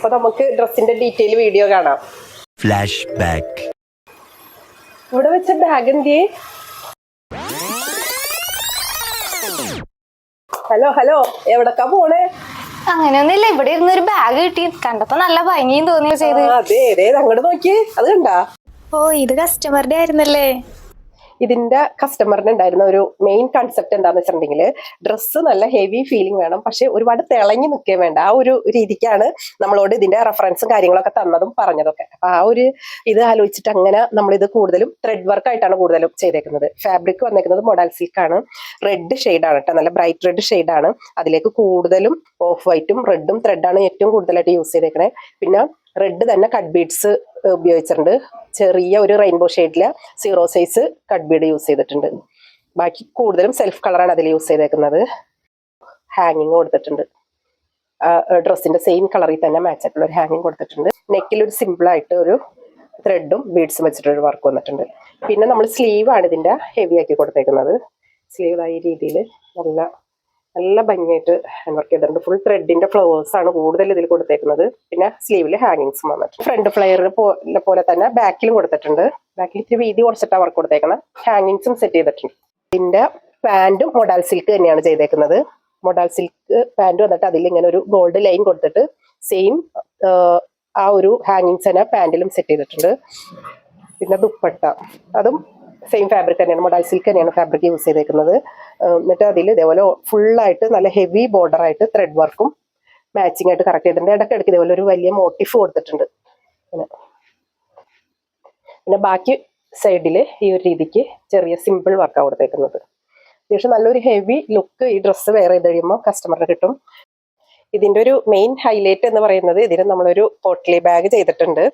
അപ്പൊ നമുക്ക് ഡ്രസ്സിന്റെ ഡീറ്റെയിൽ വീഡിയോ കാണാം. Flash back. ഇവിടെ വെച്ച ബാഗ് എന്തിയേ? ഹലോ ഹലോ, എവിടക്കാ പോണേ? അങ്ങനെയൊന്നുമില്ല, ഇവിടെ ഇരുന്നൊരു ബാഗ് കിട്ടി, കണ്ടപ്പോ നല്ല ഭംഗിയും തോന്നിയോ ചെയ്ത്. അതെ അങ്ങോട്ട് നോക്കിയേ, അത് കണ്ടാ? ഓ, ഇത് കസ്റ്റമറുടെ ആയിരുന്നല്ലേ? ഇതിന്റെ കസ്റ്റമറിന് ഉണ്ടായിരുന്ന ഒരു മെയിൻ കൺസെപ്റ്റ് എന്താന്ന് വെച്ചിട്ടുണ്ടെങ്കിൽ, ഡ്രസ്സ് നല്ല ഹെവി ഫീലിംഗ് വേണം, പക്ഷെ ഒരുപാട് തിളങ്ങി നിൽക്കുകയും വേണ്ട. ആ ഒരു രീതിക്കാണ് നമ്മളോട് ഇതിന്റെ റെഫറൻസും കാര്യങ്ങളൊക്കെ തന്നതും പറഞ്ഞതൊക്കെ. അപ്പൊ ആ ഒരു ഇത് ആലോചിച്ചിട്ട് അങ്ങനെ നമ്മളിത് കൂടുതലും ത്രെഡ് വർക്ക് ആയിട്ടാണ് കൂടുതലും ചെയ്തേക്കുന്നത്. ഫാബ്രിക് വന്നേക്കുന്നത് മൊഡാൽ സിൽക്ക് ആണ്. റെഡ് ഷെയ്ഡാണ് കേട്ടോ, നല്ല ബ്രൈറ്റ് റെഡ് ഷെയ്ഡാണ്. അതിലേക്ക് കൂടുതലും ഓഫ് വൈറ്റും റെഡും ത്രെഡാണ് ഏറ്റവും കൂടുതലായിട്ട് യൂസ് ചെയ്തേക്കണേ. പിന്നെ റെഡ് തന്നെ കട്ട് ബീഡ്സ് ഉപയോഗിച്ചിട്ടുണ്ട്. ചെറിയ ഒരു റെയിൻബോ ഷെയ്ഡിലെ 0 സൈസ് കട്ട് ബീഡ് യൂസ് ചെയ്തിട്ടുണ്ട്. ബാക്കി കൂടുതലും സെൽഫ് കളറാണ് അതിൽ യൂസ് ചെയ്തേക്കുന്നത്. ഹാങ്ങിങ് കൊടുത്തിട്ടുണ്ട്. ഡ്രസ്സിന്റെ സെയിം കളറിൽ തന്നെ മാച്ച് ആയിട്ടുള്ള ഒരു ഹാങ്ങിങ് കൊടുത്തിട്ടുണ്ട്. നെക്കിൽ ഒരു സിമ്പിൾ ആയിട്ട് ഒരു ത്രെഡും ബീഡ്സും വെച്ചിട്ടൊരു വർക്ക് വന്നിട്ടുണ്ട്. പിന്നെ നമ്മൾ സ്ലീവ് ആണ് ഇതിന്റെ ഹെവി ആക്കി കൊടുത്തേക്കുന്നത്. സ്ലീവ് ഈ രീതിയിൽ നല്ല ഭംഗിയായിട്ട് ഹാൻഡ് വർക്ക് ചെയ്തിട്ടുണ്ട്. ഫുൾ ത്രെഡിന്റെ ഫ്ലവേഴ്സ് ആണ് കൂടുതൽ ഇതിൽ കൊടുത്തേക്കുന്നത്. പിന്നെ സ്ലീവിൽ ഹാങ്ങിങ്സും വന്നിട്ടുണ്ട്. ഫ്രണ്ട് ഫ്ലെയറിന് പോലെ തന്നെ ബാക്കിലും കൊടുത്തിട്ടുണ്ട്. ബാക്കിൽ ഇത്തിരി വീതി കുറച്ചിട്ടാണ് വർക്ക് കൊടുത്തേക്കണം. ഹാങ്ങിങ്സും സെറ്റ് ചെയ്തിട്ടുണ്ട്. ഇതിന്റെ പാന്റും മൊഡാൽ സിൽക്ക് തന്നെയാണ് ചെയ്തേക്കുന്നത്. മൊഡാൽ സിൽക്ക് പാന്റ് വന്നിട്ട് അതിൽ ഇങ്ങനെ ഒരു ഗോൾഡ് ലൈൻ കൊടുത്തിട്ട് സെയിം ആ ഒരു ഹാങ്ങിങ്സ് തന്നെ പാന്റിലും സെറ്റ് ചെയ്തിട്ടുണ്ട്. പിന്നെ ദുപ്പട്ട അതും സെയിം ഫാബ്രിക് തന്നെയാണ്, മൊഡാൽ സിൽക്ക് തന്നെയാണ് ഫാബ്രിക് യൂസ് ചെയ്തേക്കുന്നത്. എന്നിട്ട് അതിൽ ഇതേപോലെ ഫുള്ളായിട്ട് നല്ല ഹെവി ബോർഡർ ആയിട്ട് ത്രെഡ് വർക്കും മാച്ചിങ് ആയിട്ട് കറക്റ്റ് ചെയ്തിട്ടുണ്ട്. ഇടയ്ക്കിടയ്ക്ക് ഇതേപോലെ ഒരു വലിയ മോട്ടീഫ് കൊടുത്തിട്ടുണ്ട്. പിന്നെ ബാക്കി സൈഡിൽ ഈ ഒരു രീതിക്ക് ചെറിയ സിമ്പിൾ വർക്കാണ് കൊടുത്തേക്കുന്നത്. അത്യാവശ്യം നല്ലൊരു ഹെവി ലുക്ക് ഈ ഡ്രസ്സ് വെയർ ചെയ്ത് കഴിയുമ്പോൾ കസ്റ്റമറിന് കിട്ടും. ഇതിന്റെ ഒരു മെയിൻ ഹൈലൈറ്റ് എന്ന് പറയുന്നത്, ഇതിന് നമ്മളൊരു പോട്ട്ലി ബാഗ് ചെയ്തിട്ടുണ്ട്.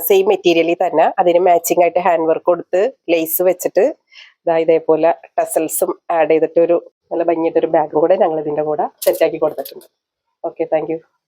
സെയിം മെറ്റീരിയലിൽ തന്നെ അതിന് മാച്ചിങ് ആയിട്ട് ഹാൻഡ് വർക്ക് കൊടുത്ത് ലേസ് വെച്ചിട്ട് ഇതേപോലെ ടസൽസും ആഡ് ചെയ്തിട്ട് ഒരു നല്ല ഭംഗിയായിട്ടൊരു ബാഗും കൂടെ ഞങ്ങൾ ഇതിന്റെ കൂടെ സെറ്റാക്കി കൊടുത്തിട്ടുണ്ട്. Okay, thank you.